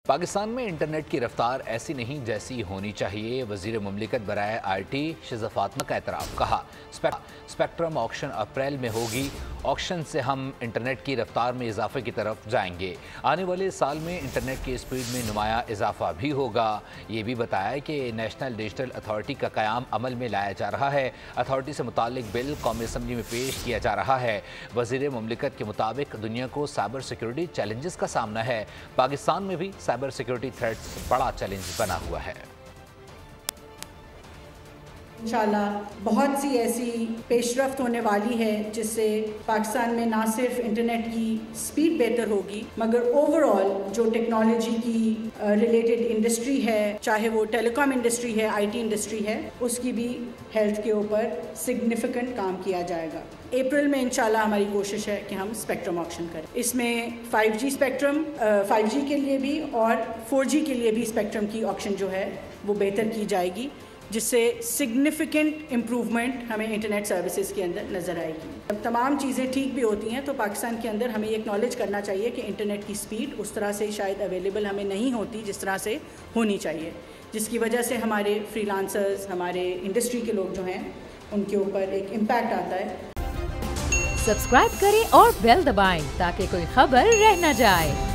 پاکستان میں انٹرنیٹ کی رفتار ایسی نہیں جیسی ہونی چاہیے، وزیر مملکت برائے آئی ٹی شیزہ فاطمہ کا اعتراف۔ کہا اسپیکٹرم آکشن اپریل میں ہوگی، آکشن سے ہم انٹرنیٹ کی رفتار میں اضافے کی طرف جائیں گے۔ آنے والے سال میں انٹرنیٹ کی سپیڈ میں نمایاں اضافہ بھی ہوگا۔ یہ بھی بتایا کہ نیشنل ڈیجیٹل اتھارٹی کا قیام عمل میں لایا جا رہا ہے۔ اتھارٹی سے متعلق بل قومی اسمبلی میں پیش کیا جا رہا ہے۔ وزیر مملکت کے مطابق دنیا کو سائبر سیکورٹی چیلنجز کا سامنا ہے۔ پاکستان میں بھی سائبر سیکورٹی تھریٹس بڑا چیلنج بنا ہوا ہے۔ انشاءاللہ بہت سی ایسی پیش رفت ہونے والی ہے جس سے پاکستان میں نہ صرف انٹرنیٹ کی سپیڈ بہتر ہوگی مگر اوورآل جو ٹیکنالوجی کی ریلیٹڈ انڈسٹری ہے، چاہے وہ ٹیلی کام انڈسٹری ہے، آئی ٹی انڈسٹری ہے، اس کی بھی ہیلتھ کے اوپر سگنیفیکنٹ کام کیا جائے گا۔ اپریل میں انشاءاللہ ہماری کوشش ہے کہ ہم اسپیکٹرم آکشن کریں۔ اس میں 5G اسپیکٹرم 5G کے لیے بھی اور 4G کے لیے بھی اسپیکٹرم کی آکشن جو ہے وہ بہتر کی جائے گی، جس سے سگنیفیکنٹ امپروومنٹ ہمیں انٹرنیٹ سروسز کے اندر نظر آئے گی۔ جب تمام چیزیں ٹھیک بھی ہوتی ہیں تو پاکستان کے اندر ہمیں یہ اکنالج کرنا چاہیے کہ انٹرنیٹ کی سپیڈ اس طرح سے شاید اویلیبل ہمیں نہیں ہوتی جس طرح سے ہونی چاہیے، جس کی وجہ سے ہمارے فری لانسرز، ہمارے انڈسٹری کے لوگ جو ہیں ان کے اوپر ایک امپیکٹ آتا ہے۔ سبسکرائب کریں اور بیل دبائیں تاکہ کوئی خبر رہ نہ جائے۔